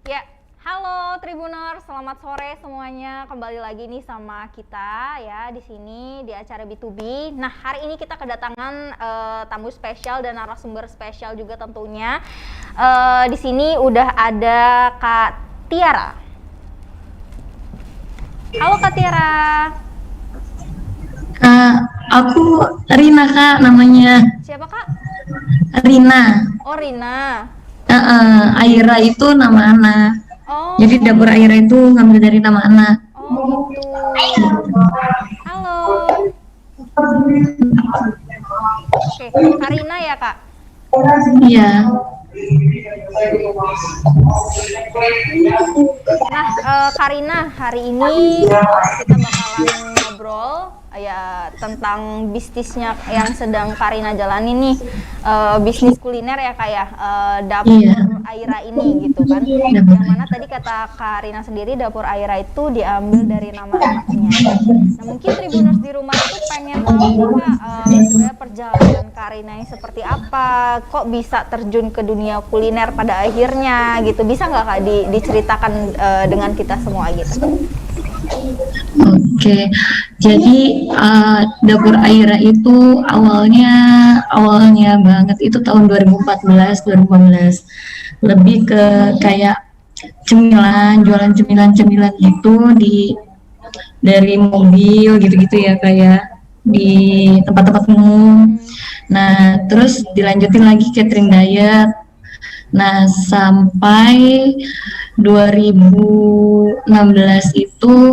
Ya, halo Tribuners, selamat sore semuanya. Kembali lagi nih sama kita ya di sini di acara B2B. Nah, hari ini kita kedatangan tamu spesial dan narasumber spesial juga tentunya. Di sini udah ada Kak Tiara. Halo Kak Tiara. Aku Rina Kak namanya. Siapa Kak? Rina. Oh Rina. Aira itu nama anak. Oh. Jadi dapur Aira itu ngambil dari nama anak. Oh gitu. Halo. Oke, Kak Rina ya Kak? Iya. Nah, Karina, hari ini kita bakalan ngobrol ya tentang bisnisnya yang sedang Karina jalani nih, bisnis kuliner ya Kak ya, dapur Aira ini gitu kan. Yang mana tadi kata Karina sendiri dapur Aira itu diambil dari nama anaknya. Nah mungkin Tribuners di rumah itu pengen tahu Kak, sebenarnya perjalanan Karina ini seperti apa, kok bisa terjun ke dunia kuliner pada akhirnya gitu, bisa nggak Kak diceritakan dengan kita semua gitu? Oke, jadi dapur Aira itu awalnya banget itu tahun 2014-2015, lebih ke kayak jualan cemilan gitu dari mobil gitu-gitu ya, kayak di tempat-tempat umum. Nah, terus dilanjutin lagi catering diet. Nah, sampai 2016 itu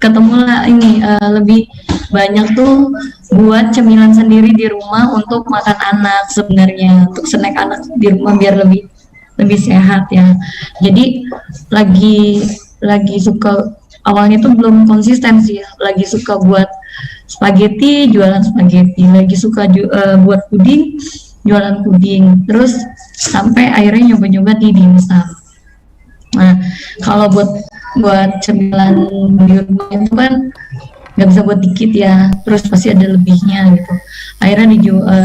ketemulah ini lebih banyak tuh buat cemilan sendiri di rumah untuk makan anak, sebenarnya untuk snack anak di rumah biar lebih sehat ya. Jadi lagi suka, awalnya tuh belum konsisten sih, lagi suka buat spaghetti, jualan spaghetti, lagi suka buat puding, jualan puding, terus sampai akhirnya nyoba-nyoba di dimsum. Nah, kalau buat cemilan di rumah itu kan nggak bisa buat dikit ya, terus pasti ada lebihnya gitu. Akhirnya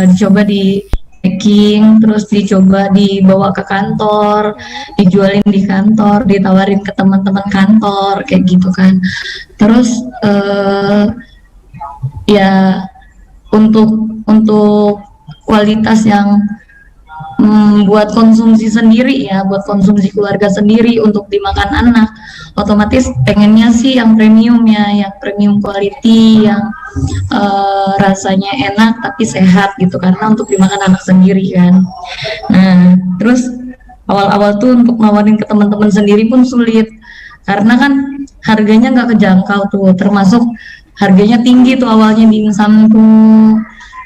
dicoba di packing, terus dicoba dibawa ke kantor, dijualin di kantor, ditawarin ke teman-teman kantor kayak gitu kan. Terus ya untuk kualitas yang buat konsumsi sendiri ya, buat konsumsi keluarga sendiri untuk dimakan anak, otomatis pengennya sih yang premium ya, yang premium quality, yang rasanya enak tapi sehat gitu, karena untuk dimakan anak sendiri kan. Nah, terus awal-awal tuh untuk nawarin ke teman-teman sendiri pun sulit, karena kan harganya nggak kejangkau tuh, termasuk harganya tinggi tuh awalnya dimsum tuh.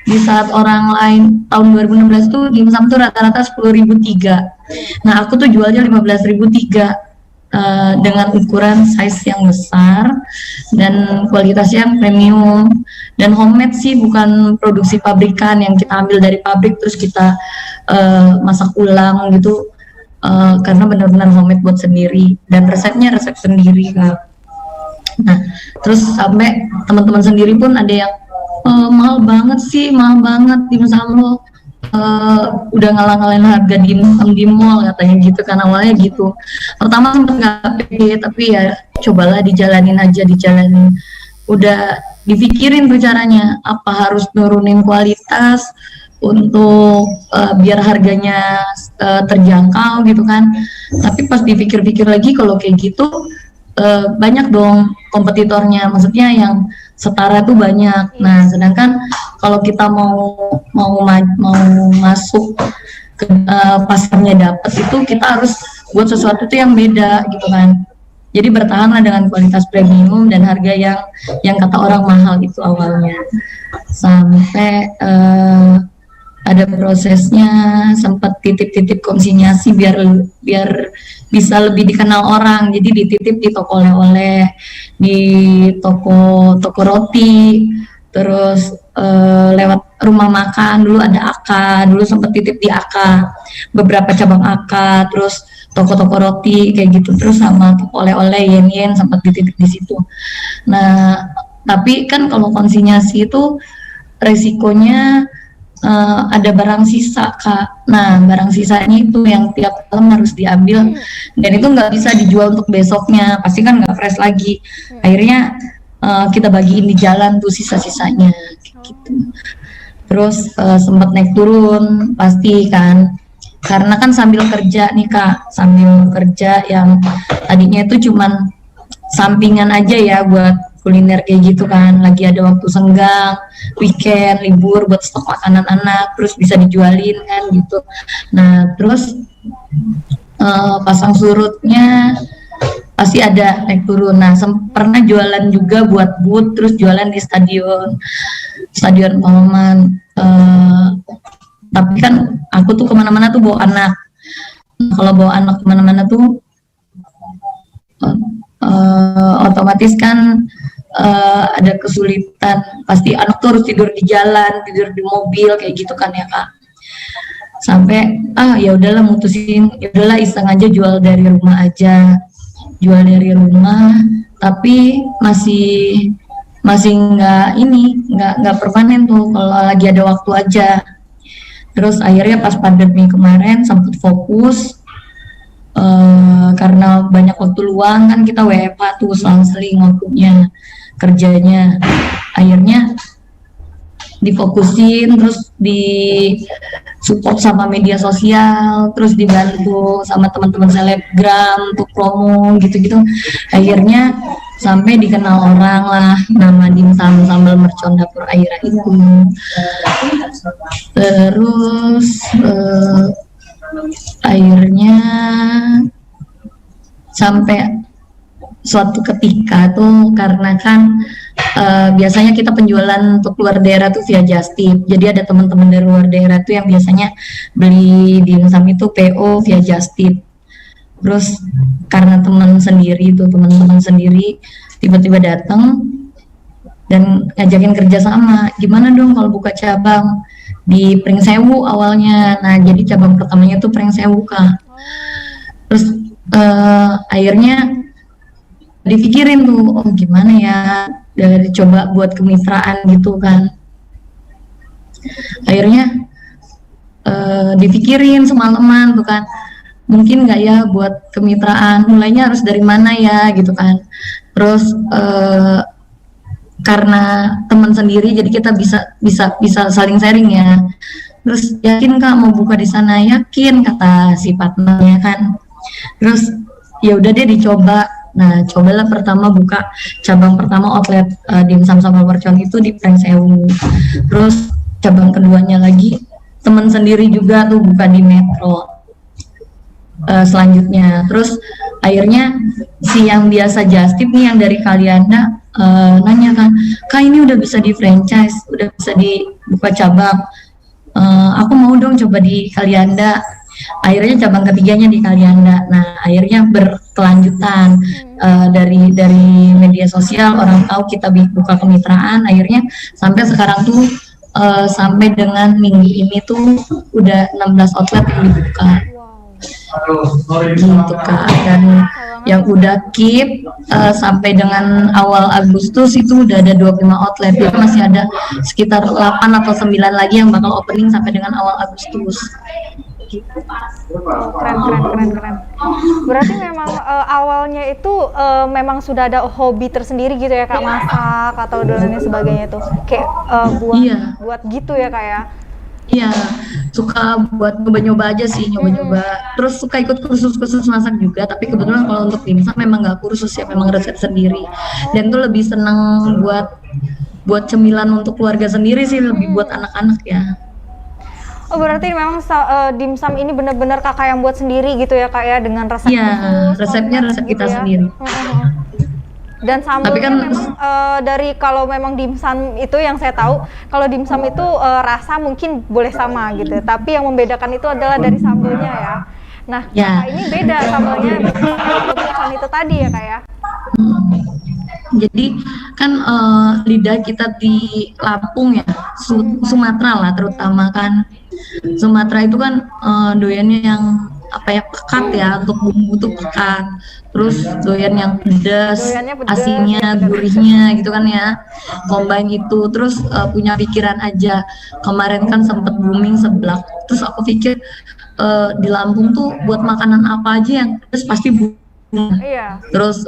Di saat orang lain tahun 2016 tuh dimsum tuh rata-rata 10.003. Nah, aku tuh jualnya 15.003 dengan ukuran size yang besar dan kualitasnya yang premium dan homemade sih, bukan produksi pabrikan yang kita ambil dari pabrik terus kita masak ulang gitu, karena benar-benar homemade buat sendiri dan resepnya resep sendiri Kak. Nah, terus sampai teman-teman sendiri pun ada yang mahal banget dimsum lo, udah ngalah-ngalahin harga dimsum di mall katanya gitu kan, awalnya gitu. Pertama sempat nggak pede, tapi ya cobalah dijalanin aja, udah dipikirin tuh caranya, apa harus nurunin kualitas untuk biar harganya terjangkau gitu kan. Tapi pas dipikir-pikir lagi, kalau kayak gitu banyak dong kompetitornya, maksudnya yang setara tuh banyak. Nah, sedangkan kalau kita mau masuk ke pasarnya dapat, itu kita harus buat sesuatu tuh yang beda gitu kan. Jadi bertahanlah dengan kualitas premium dan harga yang kata orang mahal itu awalnya. Sampai ada prosesnya, sempat titip-titip konsinyasi biar bisa lebih dikenal orang. Jadi dititip di toko oleh-oleh, di toko roti, terus lewat rumah makan. Dulu ada Aka, dulu sempat titip di Aka, beberapa cabang Aka, terus toko-toko roti kayak gitu, terus sama toko oleh-oleh Yen sempat dititip di situ. Nah, tapi kan kalau konsinyasi itu resikonya ada barang sisa Kak. Nah barang sisanya itu yang tiap malam harus diambil dan itu nggak bisa dijual untuk besoknya, pasti kan nggak fresh lagi. Akhirnya kita bagiin di jalan tuh sisa-sisanya kayak gitu. Terus sempat naik turun pasti kan, karena kan sambil kerja nih Kak, sambil kerja yang tadinya itu cuman sampingan aja ya buat kuliner kayak gitu kan, lagi ada waktu senggang, weekend, libur buat stok makanan anak, terus bisa dijualin kan gitu. Nah terus pasang surutnya pasti ada naik turun. Nah pernah jualan juga buat booth, terus jualan di stadion Pahlawan. Tapi kan aku tuh kemana-mana tuh bawa anak. Kalau bawa anak kemana-mana tuh otomatis kan ada kesulitan, pasti anak tuh harus tidur di jalan, tidur di mobil kayak gitu kan ya Kak. Sampai ya udahlah mutusin, ya udahlah iseng aja jual dari rumah aja, jual dari rumah, tapi masih nggak permanen tuh, kalau lagi ada waktu aja. Terus akhirnya pas pandemi kemarin sempat fokus, karena banyak waktu luang kan, kita WFH tuh selang-seling waktunya kerjanya, akhirnya difokusin, terus di support sama media sosial, terus dibantu sama teman-teman selebgram untuk promo gitu-gitu, akhirnya sampai dikenal orang lah nama dimsum sambal mercon dapur Aira itu. Terus akhirnya sampai suatu ketika tuh, karena kan biasanya kita penjualan untuk luar daerah tuh via Justip, jadi ada teman-teman dari luar daerah tuh yang biasanya beli dimsum itu PO via Justip. Terus karena teman-teman sendiri tiba-tiba datang dan ngajakin kerjasama, gimana dong kalau buka cabang di Pringsewu awalnya. Nah jadi cabang pertamanya tuh Pringsewu Kak. Terus akhirnya dipikirin tuh, oh gimana ya, dari coba buat kemitraan gitu kan. Akhirnya dipikirin semalaman tuh kan, mungkin nggak ya buat kemitraan, mulainya harus dari mana ya gitu kan. Terus karena teman sendiri jadi kita bisa saling sharing ya. Terus yakin Kak mau buka di sana? Yakin, kata si partnernya kan. Terus ya udah deh dicoba. Nah cobalah pertama buka cabang pertama outlet dimsum sambal mercon itu di Pringsewu. Terus cabang keduanya lagi teman sendiri juga tuh buka di Metro. Selanjutnya terus akhirnya si yang biasa Justip nih yang dari Kalianda nanya kan, Kak ini udah bisa di franchise, udah bisa dibuka cabang, aku mau dong coba di Kalianda. Akhirnya cabang ketiganya di Kalianda. Nah akhirnya berkelanjutan, dari media sosial orang tahu kita buka kemitraan, akhirnya sampai sekarang tuh sampai dengan minggu ini tuh udah 16 outlet yang dibuka. Gitu Kak. Dan yang udah keep sampai dengan awal Agustus itu udah ada 25 outlet. Jadi masih ada sekitar 8 atau 9 lagi yang bakal opening sampai dengan awal Agustus. Keren. Berarti memang awalnya itu memang sudah ada hobi tersendiri gitu ya Kak, masak atau dan lain sebagainya tuh, kayak buat gitu ya Kak ya? Iya, suka buat nyoba-nyoba aja sih, nyoba-nyoba. Terus suka ikut kursus-kursus masak juga, tapi kebetulan kalau untuk dimsum memang nggak kursus ya, memang resep sendiri. Dan tuh lebih seneng buat cemilan untuk keluarga sendiri sih, lebih buat anak-anak ya. Oh berarti memang dimsum ini benar-benar Kakak yang buat sendiri gitu ya Kak ya, dengan resep khusus? Resepnya resep kita sendiri. Dan sambalnya kan, memang dari kalau memang dimsum itu yang saya tahu, kalau dimsum itu rasa mungkin boleh sama gitu, tapi yang membedakan itu adalah dari sambalnya ya. Nah ini beda sambalnya, bukan itu tadi ya Kak ya? Jadi kan lidah kita di Lampung ya, Sumatera lah terutama kan. Sumatera itu kan doyannya yang apa ya, pekat ya, untuk bumbu tuh pekat. Terus doyan yang pedas, Doyannya pedas, asinnya, ya bener. gurihnya gitu kan ya. Combine itu, terus punya pikiran aja. Kemarin kan sempet booming seblak. Terus aku pikir di Lampung tuh buat makanan apa aja yang pedas pasti booming. Iya. Terus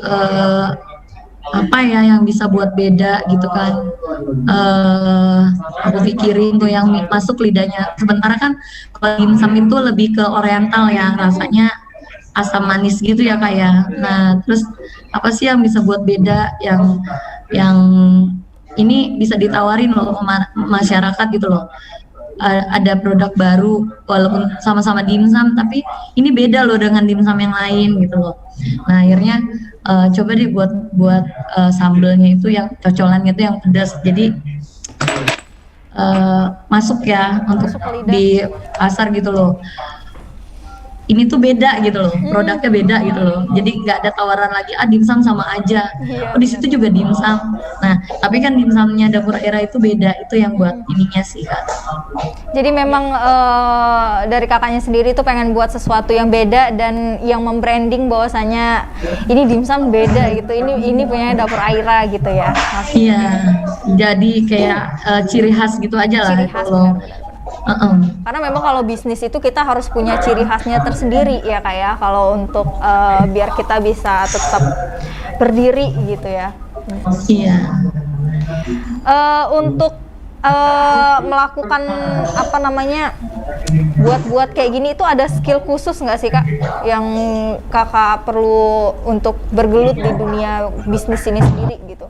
apa ya yang bisa buat beda gitu kan. Aku pikirin tuh yang masuk lidahnya. Sementara kan kalau dimsum itu lebih ke oriental ya, rasanya asam manis gitu ya Kak ya. Nah, terus apa sih yang bisa buat beda yang ini bisa ditawarin loh ke masyarakat gitu loh. Ada produk baru walaupun sama-sama dimsum tapi ini beda loh dengan dimsum yang lain gitu loh. Nah, akhirnya coba deh buat sambelnya itu yang cocolannya itu yang pedas. Jadi masuk ya untuk Masuk ke lidah. di pasar gitu loh. Ini tuh beda gitu loh, produknya beda gitu loh. Jadi nggak ada tawaran lagi, dimsum sama aja. Iya, Oh, di situ juga dimsum. Nah, tapi kan dimsumnya Dapur Aira itu beda, itu yang buat ininya sih Kak. Jadi memang dari kakaknya sendiri tuh pengen buat sesuatu yang beda dan yang membranding bahwasanya ini dimsum beda gitu. Ini punya Dapur Aira gitu ya. Iya, jadi kayak ciri khas gitu aja lah Ciri khas, kalau. benar-benar. Karena memang kalau bisnis itu kita harus punya ciri khasnya tersendiri ya Kak ya. Kalau untuk biar kita bisa tetap berdiri gitu ya. Iya. Untuk melakukan apa namanya buat kayak gini itu ada skill khusus nggak sih Kak yang Kakak perlu untuk bergelut di dunia bisnis ini sendiri gitu?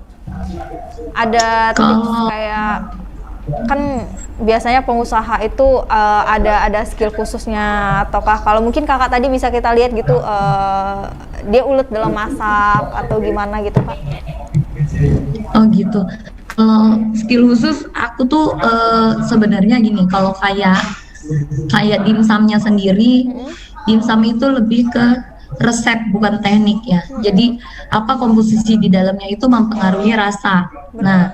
Ada tips kayak kan biasanya pengusaha itu ada skill khususnya, ataukah kalau mungkin kakak tadi bisa kita lihat gitu dia ulet dalam masak atau gimana gitu Kak? Oh gitu. Kalau skill khusus aku tuh sebenarnya gini, kalau kayak dimsumnya sendiri, dimsum itu lebih ke resep bukan teknik ya. Jadi apa komposisi di dalamnya itu mempengaruhi rasa. Nah,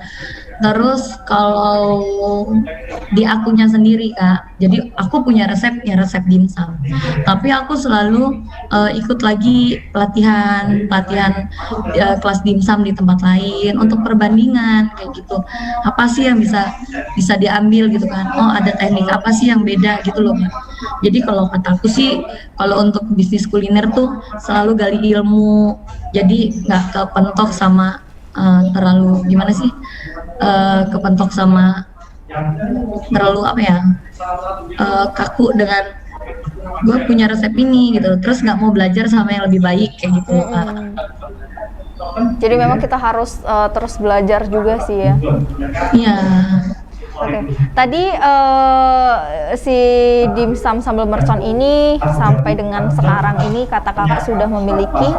terus kalau di akunya sendiri Kak, jadi aku punya resep dimsum. Tapi aku selalu ikut lagi pelatihan kelas dimsum di tempat lain untuk perbandingan kayak gitu. Apa sih yang bisa diambil gitu kan? Oh, ada teknik apa sih yang beda gitu loh. Jadi kalau kataku sih, kalau untuk bisnis kuliner tuh selalu gali ilmu. Jadi nggak kepentok sama terlalu gimana sih? Kepentok sama terlalu apa ya, kaku dengan gue punya resep ini gitu, terus nggak mau belajar sama yang lebih baik kayak gitu loh Kak. Jadi memang kita harus terus belajar juga sih ya. Iya. Oke. Tadi si dimsum sambal mercon ini sampai dengan sekarang ini kata kakak sudah memiliki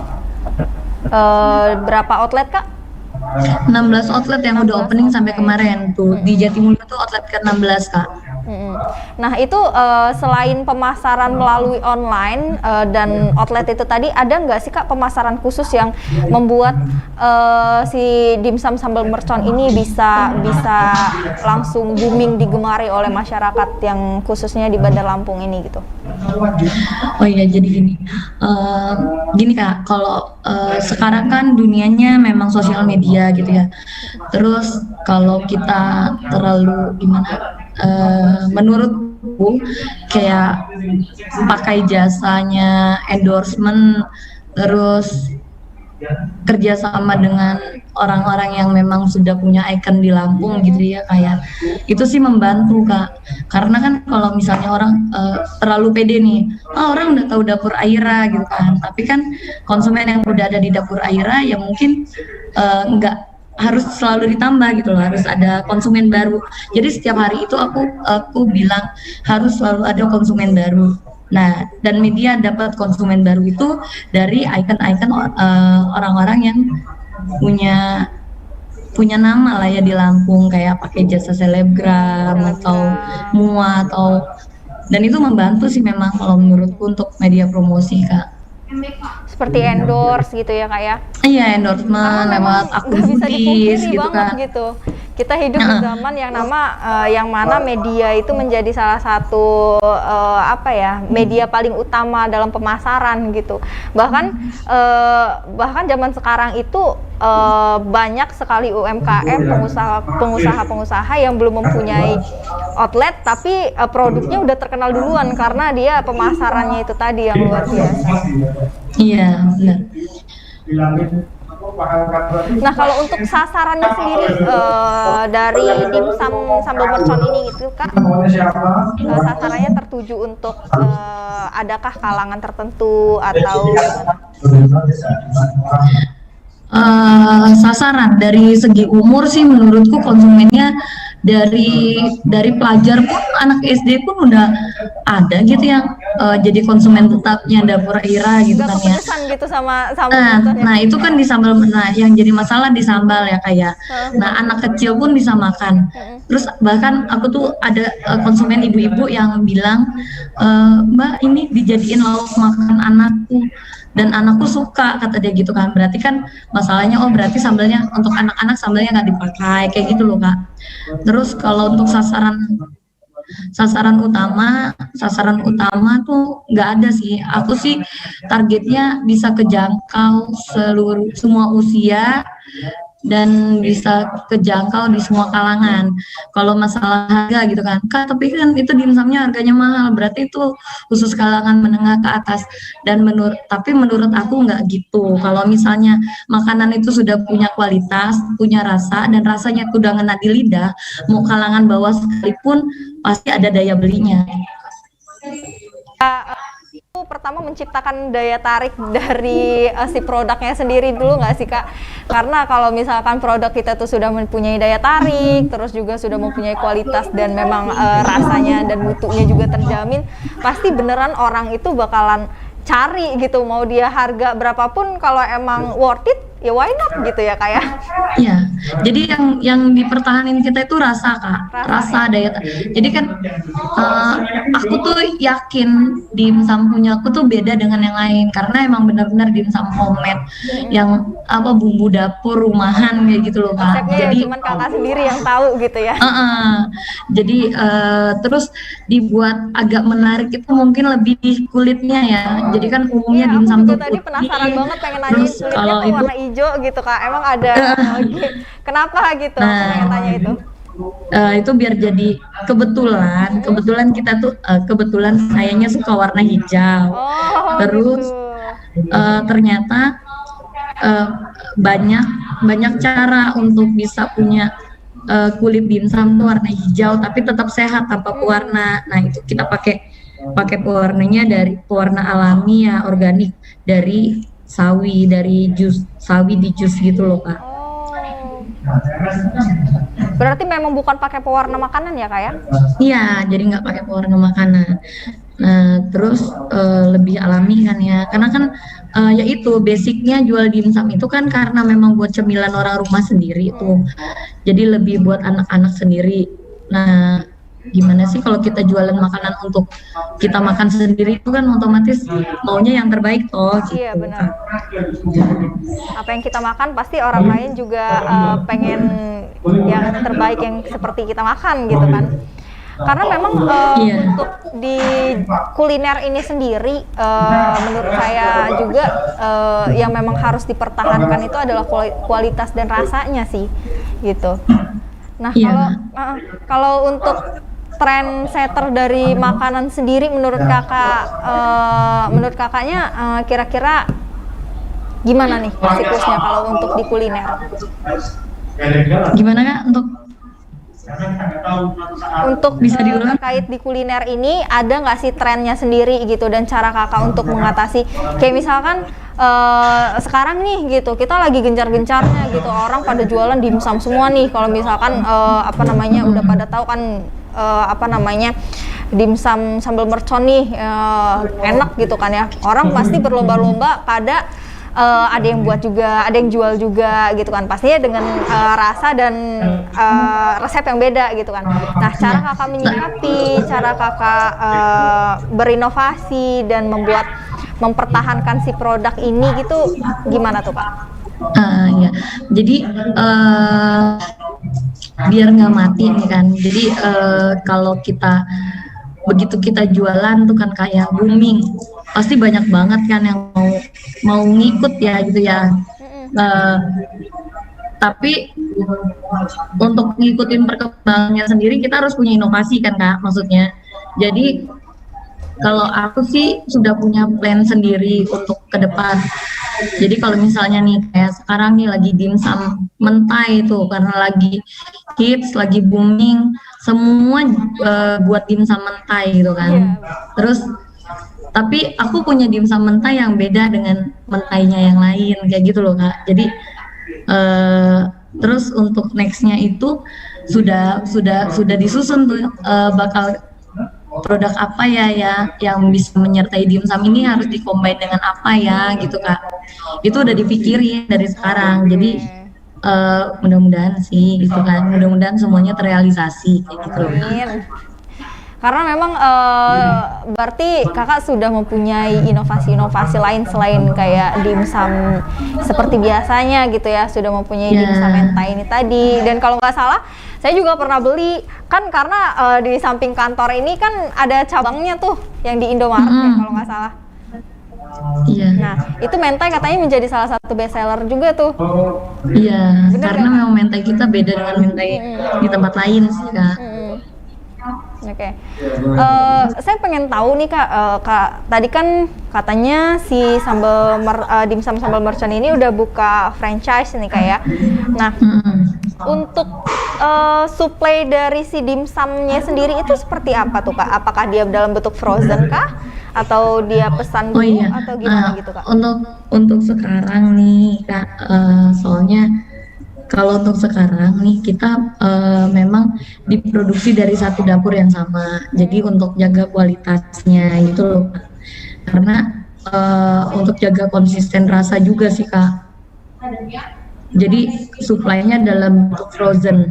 berapa outlet Kak? 16 outlet yang udah opening sampai kemarin tuh di Jatimulyo tuh outlet ke-16 Kak. Nah itu selain pemasaran melalui online dan outlet itu tadi, ada nggak sih Kak pemasaran khusus yang membuat si dimsum sambal mercon ini bisa langsung booming digemari oleh masyarakat yang khususnya di Bandar Lampung ini gitu? Oh iya, jadi gini Kak, kalau sekarang kan dunianya memang sosial media gitu ya. Terus kalau kita terlalu gimana, menurutku kayak pakai jasanya endorsement, terus kerjasama dengan orang-orang yang memang sudah punya icon di Lampung gitu ya, kayak itu sih membantu Kak. Karena kan kalau misalnya orang terlalu pede nih, orang udah tahu Dapur Aira gitu kan, tapi kan konsumen yang udah ada di Dapur Aira ya mungkin nggak harus selalu ditambah gitu loh, harus ada konsumen baru. Jadi setiap hari itu aku bilang harus selalu ada konsumen baru. Nah, dan media dapat konsumen baru itu dari icon-icon orang-orang yang punya nama lah ya di Lampung, kayak pakai jasa selebgram atau mua dan itu membantu sih memang kalau menurutku untuk media promosi Kak. Seperti endorse gitu ya Kak ya? Iya, endorsement lewat akun nggak bisa foodies dipungkiri gitu banget kan. gitu. Kita hidup di zaman yang mana media itu menjadi salah satu media paling utama dalam pemasaran gitu. Bahkan zaman sekarang itu banyak sekali UMKM, pengusaha-pengusaha yang belum mempunyai outlet, tapi produknya udah terkenal duluan karena dia pemasarannya itu tadi yang luar biasa. Iya, benar. Nah, kalau untuk sasarannya sendiri dari dimsum sambal mercon ini gitu Kak, sasarannya tertuju untuk adakah kalangan tertentu atau sasaran dari segi umur sih menurutku konsumennya dari pelajar pun, anak SD pun udah ada gitu yang jadi konsumen tetapnya Dapur Ira gitu kan ya. kepedesan gitu sama Nah itu kan di sambal, nah yang jadi masalah di sambal ya kayak. Nah anak kecil pun bisa makan. Terus bahkan aku tuh ada konsumen ibu-ibu yang bilang, Mbak ini dijadiin lauk makan anakku. Dan anakku suka, kata dia gitu kan. Berarti kan masalahnya, oh berarti sambalnya untuk anak-anak sambalnya nggak dipakai, kayak gitu loh Kak. Terus kalau untuk sasaran utama tuh nggak ada sih. Aku sih targetnya bisa kejangkau semua usia dan bisa kejangkau di semua kalangan. Kalau masalah harga gitu kan, Kak, tapi kan itu dimsumnya harganya mahal, berarti itu khusus kalangan menengah ke atas. Dan tapi menurut aku nggak gitu. Kalau misalnya makanan itu sudah punya kualitas, punya rasa, dan rasanya itu udah ngena di lidah, mau kalangan bawah sekalipun pasti ada daya belinya. Itu pertama menciptakan daya tarik dari si produknya sendiri dulu nggak sih Kak? Karena kalau misalkan produk kita tuh sudah mempunyai daya tarik, terus juga sudah mempunyai kualitas dan memang rasanya dan mutunya juga terjamin, pasti beneran orang itu bakalan cari gitu, mau dia harga berapapun, kalau emang worth it ya why not gitu ya Kak ya. Iya, jadi yang dipertahanin kita itu rasa Kak, rasa daya. Jadi kan aku tuh yakin dimsum punya aku tuh beda dengan yang lain karena emang benar-benar dimsum homemade yang bumbu dapur rumahan kayak gitu loh Kak. Resepnya Jadi cuman Kakak sendiri yang tahu gitu ya. Jadi terus dibuat agak menarik itu mungkin lebih di kulitnya ya. Jadi kan umumnya dimsum tuh tadi penasaran banget pengen nanyain kulitnya kalau kok warna hijau gitu Kak. Emang ada kenapa gitu? Aku pengen tanya itu. Itu biar jadi kebetulan kita tuh kebetulan sayanya suka warna hijau. Terus ternyata banyak cara untuk bisa punya kulit dimsum tuh warna hijau tapi tetap sehat tanpa pewarna. Nah itu kita pakai pewarnanya dari pewarna alami ya, organik dari sawi, dari sawi di jus gitu loh Kak. Berarti memang bukan pakai pewarna makanan ya Kak ya? Iya, jadi nggak pakai pewarna makanan. Nah, terus lebih alami kan ya, karena kan ya itu basicnya jual dimsum itu kan karena memang buat cemilan orang rumah sendiri tuh, jadi lebih buat anak-anak sendiri. Nah, gimana sih kalau kita jualan makanan untuk kita makan sendiri itu kan otomatis maunya yang terbaik toh gitu. Iya benar. Apa yang kita makan pasti orang lain juga pengen yang terbaik yang seperti kita makan gitu kan. Karena memang untuk di kuliner ini sendiri menurut saya juga yang memang harus dipertahankan itu adalah kualitas dan rasanya sih gitu. Nah kalau untuk trendsetter dari makanan sendiri menurut kakaknya kira-kira gimana nih siklusnya kalau untuk di kuliner? Gimana Kak untuk bisa diulang terkait di kuliner ini ada nggak sih trennya sendiri gitu dan cara kakak untuk mengatasi kayak misalkan sekarang nih gitu kita lagi gencar-gencarnya gitu orang pada jualan dimsum semua nih kalau misalkan udah pada tahu kan dimsum sambal mercon nih enak gitu kan ya, orang pasti berlomba-lomba pada ada yang buat juga, ada yang jual juga gitu kan, pastinya dengan rasa dan resep yang beda gitu kan. Nah cara kakak menyikapi, cara kakak berinovasi dan mempertahankan si produk ini gitu gimana tuh Pak? Ya, jadi biar nggak mati nih kan. Jadi kalau kita begitu kita jualan tuh kan kayak booming, pasti banyak banget kan yang mau ngikut ya gitu ya. Eh, tapi untuk ngikutin perkembangannya sendiri kita harus punya inovasi kan Kak, maksudnya. Jadi kalau aku sih sudah punya plan sendiri untuk ke depan. Jadi kalau misalnya nih kayak sekarang nih lagi dimsum mentai itu karena lagi hits, lagi booming, semua buat dimsum mentai gitu kan. Terus tapi aku punya dimsum mentai yang beda dengan mentainya yang lain kayak gitu loh Kak. Jadi terus untuk nextnya itu sudah disusun tuh bakal produk apa ya yang bisa menyertai dimsum ini harus dikombin dengan apa ya gitu Kak. Itu udah dipikirin dari sekarang. Jadi mudah-mudahan sih gitu kan. Mudah-mudahan semuanya terrealisasi kayak gitu loh. Karena memang berarti kakak sudah mempunyai inovasi-inovasi lain selain kayak dimsum seperti biasanya gitu ya, sudah mempunyai dimsum mentai ini tadi. Dan kalau nggak salah, saya juga pernah beli kan karena di samping kantor ini kan ada cabangnya tuh yang di Indomaret ya kalau nggak salah. Iya. Nah itu mentai katanya menjadi salah satu best seller juga tuh. Iya. Karena memang mentai kita beda dengan mentai di tempat lain sih Kak. Oke, saya pengen tahu nih Kak, tadi kan katanya si dimsum sambal merchant ini udah buka franchise nih Kak ya. Nah, untuk supply dari si dimsumnya sendiri itu seperti apa tuh Kak? Apakah dia dalam bentuk frozen kah? Atau dia pesan dulu atau gimana gitu Kak? Untuk sekarang nih Kak, soalnya kalau untuk sekarang nih kita memang diproduksi dari satu dapur yang sama. Jadi untuk jaga kualitasnya gitu loh Kak. Karena untuk jaga konsisten rasa juga sih Kak. Jadi supply-nya dalam bentuk frozen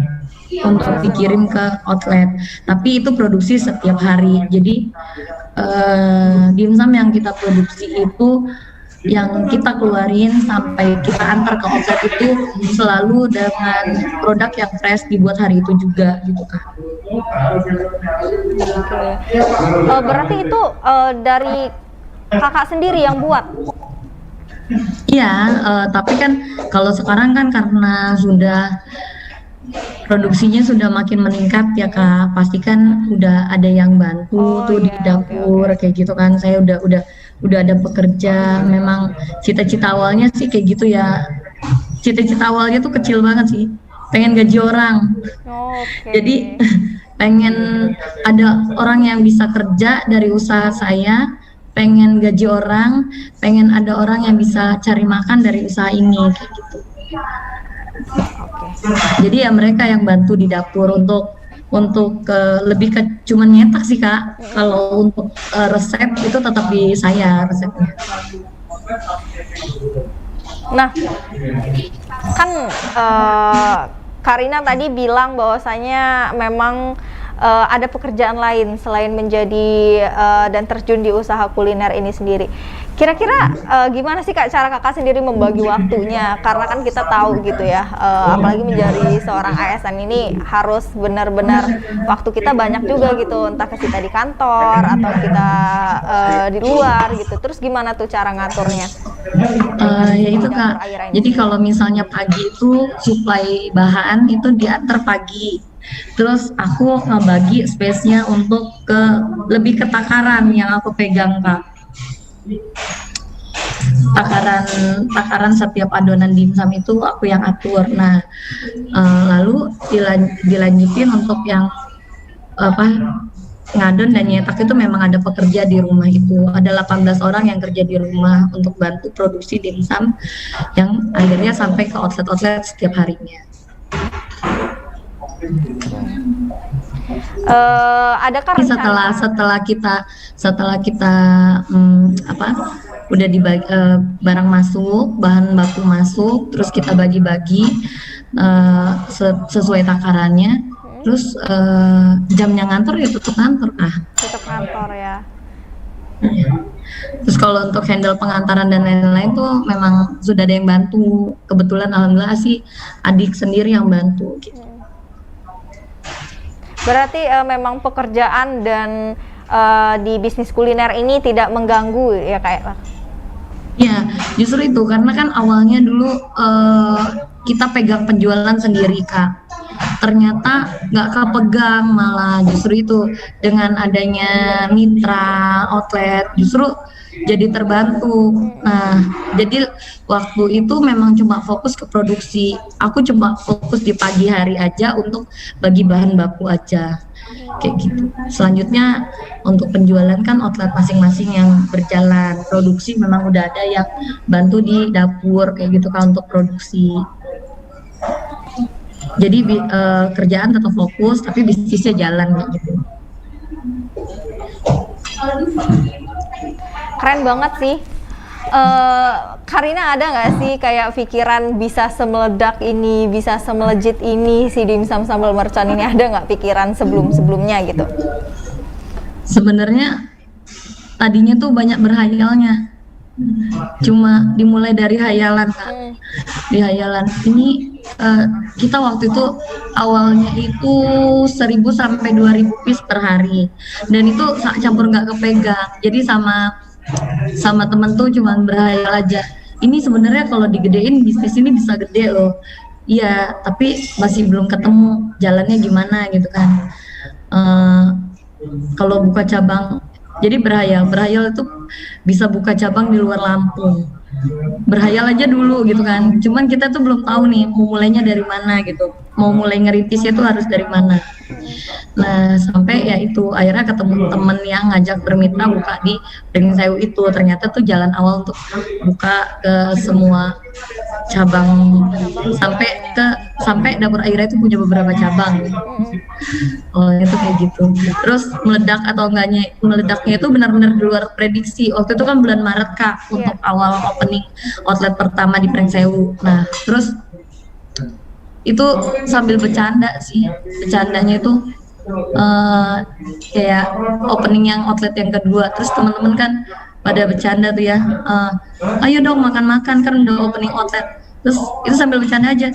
untuk dikirim ke outlet. Tapi itu produksi setiap hari. Jadi dimsum yang kita produksi itu yang kita keluarin sampai kita antar ke outlet itu selalu dengan produk yang fresh dibuat hari itu juga gitu Kak. Berarti itu dari kakak sendiri yang buat? Iya, tapi kan kalau sekarang kan karena sudah produksinya sudah makin meningkat ya Kak, pasti kan udah ada yang bantu di dapur kayak gitu kan. Saya udah ada pekerja. Memang cita-cita awalnya sih kayak gitu ya. Cita-cita awalnya tuh kecil banget sih, pengen gaji orang. Jadi pengen ada orang yang bisa kerja dari usaha saya, pengen gaji orang, pengen ada orang yang bisa cari makan dari usaha ini kayak gitu. Jadi ya mereka yang bantu di dapur untuk lebih ke cuman nyetak sih Kak. Kalau untuk resep itu tetap di saya resepnya. Nah, kan Karina tadi bilang bahwasanya memang ada pekerjaan lain selain menjadi dan terjun di usaha kuliner ini sendiri. Kira-kira gimana sih Kak cara kakak sendiri membagi waktunya? Karena kan kita tahu gitu ya, apalagi menjadi seorang ASN ini harus benar-benar waktu kita banyak juga gitu, entah kita di kantor atau kita di luar gitu. Terus gimana tuh cara ngaturnya? Ya itu Kak, jadi kalau misalnya pagi itu suplai bahan itu diantar pagi. Terus aku ngebagi space-nya untuk lebih ke takaran yang aku pegang Kak. Takaran setiap adonan dimsum itu aku yang atur. Nah, lalu dilanjutin untuk yang ngadon dan nyetak itu memang ada pekerja di rumah itu. Ada 18 orang yang kerja di rumah untuk bantu produksi dimsum yang akhirnya sampai ke outlet-outlet setiap harinya. Adakah setelah kita udah dibagi barang masuk, bahan baku masuk, terus kita bagi-bagi sesuai takarannya, terus jamnya ngantor ya tutup kantor tutup kantor ya. Terus kalau untuk handle pengantaran dan lain-lain tuh memang sudah ada yang bantu. Kebetulan alhamdulillah sih adik sendiri yang bantu gitu. Berarti memang pekerjaan dan di bisnis kuliner ini tidak mengganggu ya kayak. Ya, justru itu karena kan awalnya dulu kita pegang penjualan sendiri Kak. Ternyata nggak kepegang, malah justru itu dengan adanya mitra outlet justru jadi terbantu. Nah, jadi waktu itu memang cuma fokus ke produksi. Aku cuma fokus di pagi hari aja untuk bagi bahan baku aja. Kayak gitu. Selanjutnya untuk penjualan kan outlet masing-masing yang berjalan. Produksi memang udah ada yang bantu di dapur kayak gitu kan untuk produksi. Jadi kerjaan tetap fokus tapi bisnisnya jalan kayak gitu. Keren banget sih. Karina ada nggak sih kayak pikiran bisa semeledak ini, bisa semelejit ini si dimsum sambal mercon ini, ada nggak pikiran sebelumnya gitu? Sebenarnya tadinya tuh banyak berhayalnya, cuma dimulai dari hayalan Kak. Di hayalan ini kita waktu itu awalnya itu 1.000 sampai 2.000 piece per hari, dan itu campur nggak kepegang. Jadi sama temen tuh cuman berhayal aja. Ini sebenarnya kalau digedein bisnis ini bisa gede loh. Iya, tapi masih belum ketemu jalannya gimana gitu kan. Kalau buka cabang, jadi berhayal itu bisa buka cabang di luar Lampung. Berhayal aja dulu gitu kan. Cuman kita tuh belum tahu nih mau mulainya dari mana gitu. Mau mulai ngerintisnya tuh harus dari mana. Nah, sampai ya itu akhirnya ketemu temen yang ngajak bermitra buka di Beringin Sewu itu. Ternyata tuh jalan awal untuk buka ke semua cabang sampai dapur Aira itu punya beberapa cabang. Oh, itu kayak gitu. Terus meledak atau enggaknya, meledaknya itu benar-benar di luar prediksi. Waktu itu kan bulan Maret Kak untuk awal opening outlet pertama di Beringin Sewu. Nah, terus itu sambil bercanda sih, bercandanya itu kayak opening yang outlet yang kedua, terus teman-teman kan pada bercanda tuh ya, ayo dong makan-makan kan udah opening outlet, terus itu sambil bercanda aja,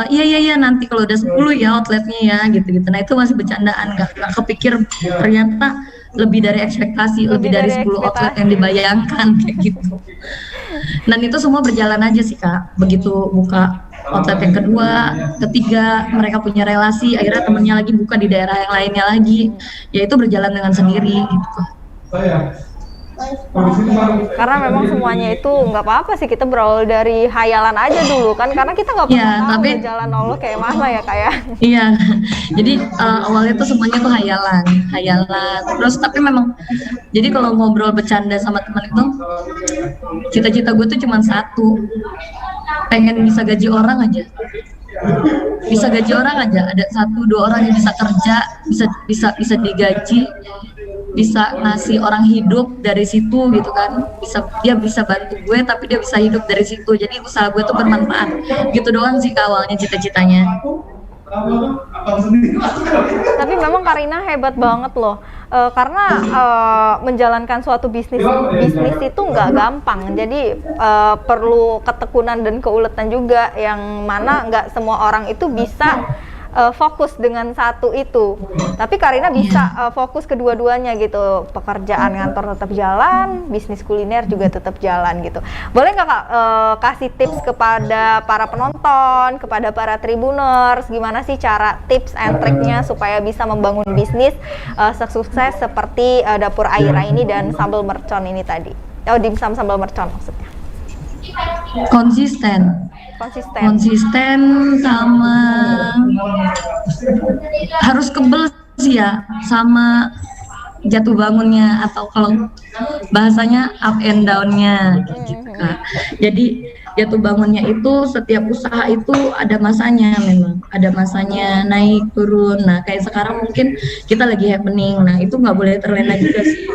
iya nanti kalau udah 10 ya outletnya ya gitu. Nah itu masih bercandaan, nggak kepikir ternyata lebih dari ekspektasi, lebih dari 10 outlet yang dibayangkan kayak gitu. Dan itu semua berjalan aja sih Kak, begitu buka outlet yang kedua, ketiga, mereka punya relasi, akhirnya temennya lagi buka di daerah yang lainnya lagi, ya itu berjalan dengan sendiri gitu. Karena memang semuanya itu nggak apa-apa sih, kita berawal dari hayalan aja dulu kan, karena kita nggak pernah tahu tapi jalan Allah kayak mana ya kayak. Iya, jadi awalnya tuh semuanya tuh hayalan, terus tapi memang, jadi kalau ngobrol bercanda sama teman itu, cita-cita gue tuh cuma satu, pengen bisa gaji orang aja. Bisa gaji orang aja, ada 1-2 orang yang bisa kerja, bisa digaji, bisa ngasih orang hidup dari situ gitu kan, dia bisa bantu gue tapi dia bisa hidup dari situ, jadi usaha gue tuh bermanfaat gitu doang sih awalnya cita-citanya. Tapi memang Karina hebat banget loh, karena menjalankan suatu bisnis itu nggak gampang, jadi perlu ketekunan dan keuletan juga, yang mana nggak semua orang itu bisa fokus dengan satu itu. Tapi Karina bisa fokus kedua-duanya gitu. Pekerjaan kantor tetap jalan, bisnis kuliner juga tetap jalan gitu. Boleh nggak Kak kasih tips kepada para penonton, kepada para tribuners, gimana sih cara tips and triknya supaya bisa membangun bisnis sukses seperti dapur Aira ini dan sambal mercon ini tadi. Oh, dimsum sambal mercon maksudnya. Konsisten sama harus kebel sih ya, sama jatuh bangunnya, atau kalau bahasanya up and down-nya gitu Kak. Jadi jatuh bangunnya itu setiap usaha itu ada masanya, memang ada masanya naik turun. Nah kayak sekarang mungkin kita lagi happening, nah itu nggak boleh terlena juga sih,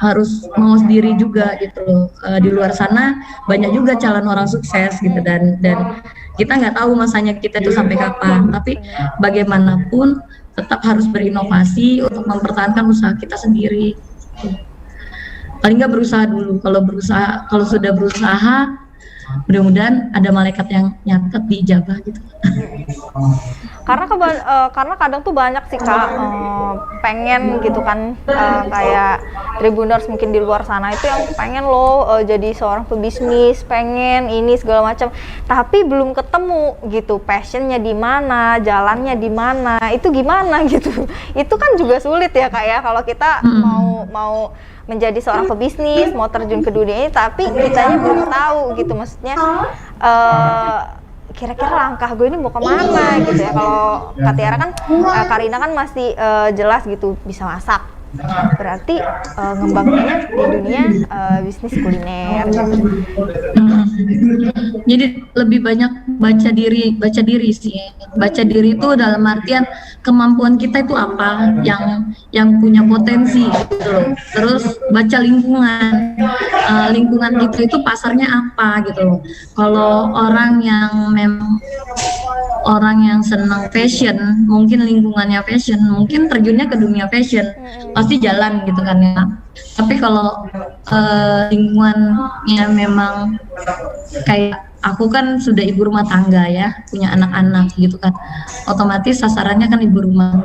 harus mau sendiri juga gitu loh. Di luar sana banyak juga calon orang sukses gitu, dan kita nggak tahu masanya kita itu sampai kapan, tapi bagaimanapun tetap harus berinovasi untuk mempertahankan usaha kita sendiri. Paling nggak berusaha dulu. Kalau sudah berusaha mudah-mudahan ada malaikat yang nyatet di ijabah gitu. Karena kadang tuh banyak sih Kak pengen gitu kan kayak Tribuners mungkin di luar sana itu yang pengen loh jadi seorang pebisnis, pengen ini segala macam, tapi belum ketemu gitu passionnya di mana, jalannya di mana, itu gimana gitu. Itu kan juga sulit ya Kak ya kalau kita mau menjadi seorang pebisnis, mau terjun ke dunia ini, tapi kitanya belum tahu gitu, maksudnya kira-kira langkah gue ini mau kemana gitu ya. Kalau Kak Tiara kan, Karina kan masih jelas gitu bisa masak, berarti ngembangnya di dunia bisnis kuliner gitu. Jadi lebih banyak baca diri sih. Baca diri itu dalam artian kemampuan kita itu apa, yang punya potensi gitu loh. Terus baca lingkungan kita itu pasarnya apa gitu loh. Kalau orang yang senang fashion, mungkin lingkungannya fashion, mungkin terjunnya ke dunia fashion, pasti jalan gitu kan ya. Tapi kalau lingkungannya memang kayak aku kan sudah ibu rumah tangga ya, punya anak-anak gitu kan, otomatis sasarannya kan ibu rumah.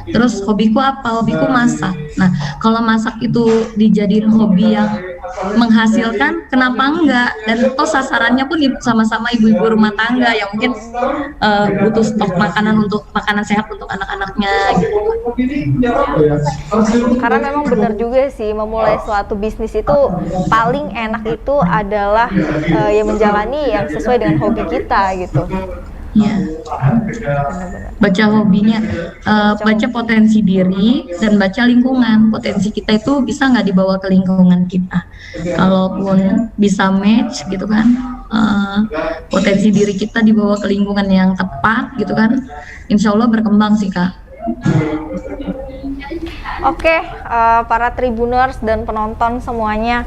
Terus hobiku apa? Hobiku masak. Nah, kalau masak itu dijadiin hobi yang menghasilkan, kenapa enggak? Dan toh sasarannya pun sama-sama ibu-ibu rumah tangga yang mungkin butuh stok makanan untuk makanan sehat untuk anak-anaknya gitu. Karena memang benar juga sih, memulai suatu bisnis itu paling enak itu adalah yang menjalani yang sesuai dengan hobi kita gitu. Ya, baca hobinya, baca potensi diri dan baca lingkungan. Potensi kita itu bisa nggak dibawa ke lingkungan kita. Kalaupun bisa match gitu kan, potensi diri kita dibawa ke lingkungan yang tepat gitu kan, insya Allah berkembang sih Kak. Oke, para Tribuners dan penonton semuanya,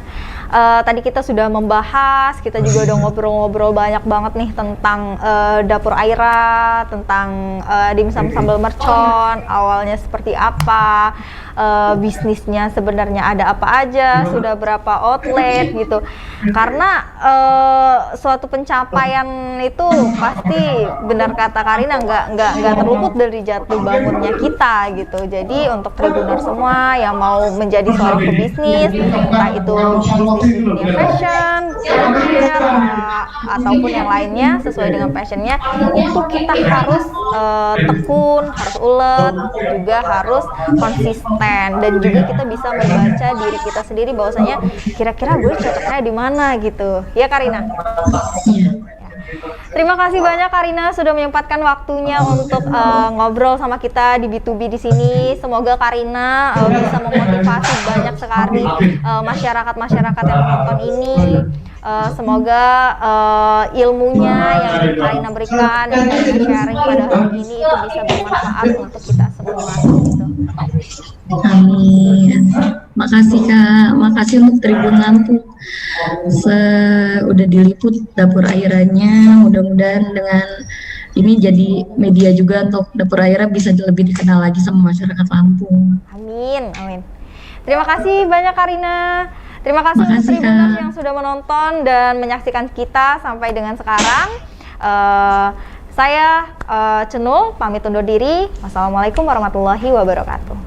tadi kita sudah membahas, kita juga udah ngobrol-ngobrol banyak banget nih tentang dapur Aira, tentang dimsum sambal mercon, awalnya seperti apa, bisnisnya sebenarnya ada apa aja, sudah berapa outlet gitu. Karena suatu pencapaian itu pasti, benar kata Karina, nggak terluput dari jatuh bangunnya kita gitu. Jadi untuk Tribuners semua yang mau menjadi seorang pebisnis, entah itu bisnis di dunia fashion, kuliner, ataupun yang lainnya sesuai dengan passionnya, itu kita harus tekun, harus ulet, juga harus konsisten, dan juga kita bisa membaca diri kita sendiri bahwasanya kira-kira gue cocoknya di mana gitu. Ya Karina? Terima kasih banyak Karina sudah menyempatkan waktunya untuk ngobrol sama kita di B2B di sini. Semoga Karina bisa memotivasi banyak sekali masyarakat-masyarakat yang menonton ini. Semoga ilmunya yang Karina berikan, yang Karina sharing pada hari ini itu bisa bermanfaat untuk kita semua gitu. Amin. Makasih Kak, makasih untuk Tribun Lampung udah diliput dapur Airanya. Mudah-mudahan dengan ini jadi media juga untuk dapur Aira bisa lebih dikenal lagi sama masyarakat Lampung. Amin, amin. Terima kasih banyak Karina. Terima kasih untuk Tribuners yang sudah menonton dan menyaksikan kita sampai dengan sekarang. Saya Cenul pamit undur diri. Wassalamualaikum warahmatullahi wabarakatuh.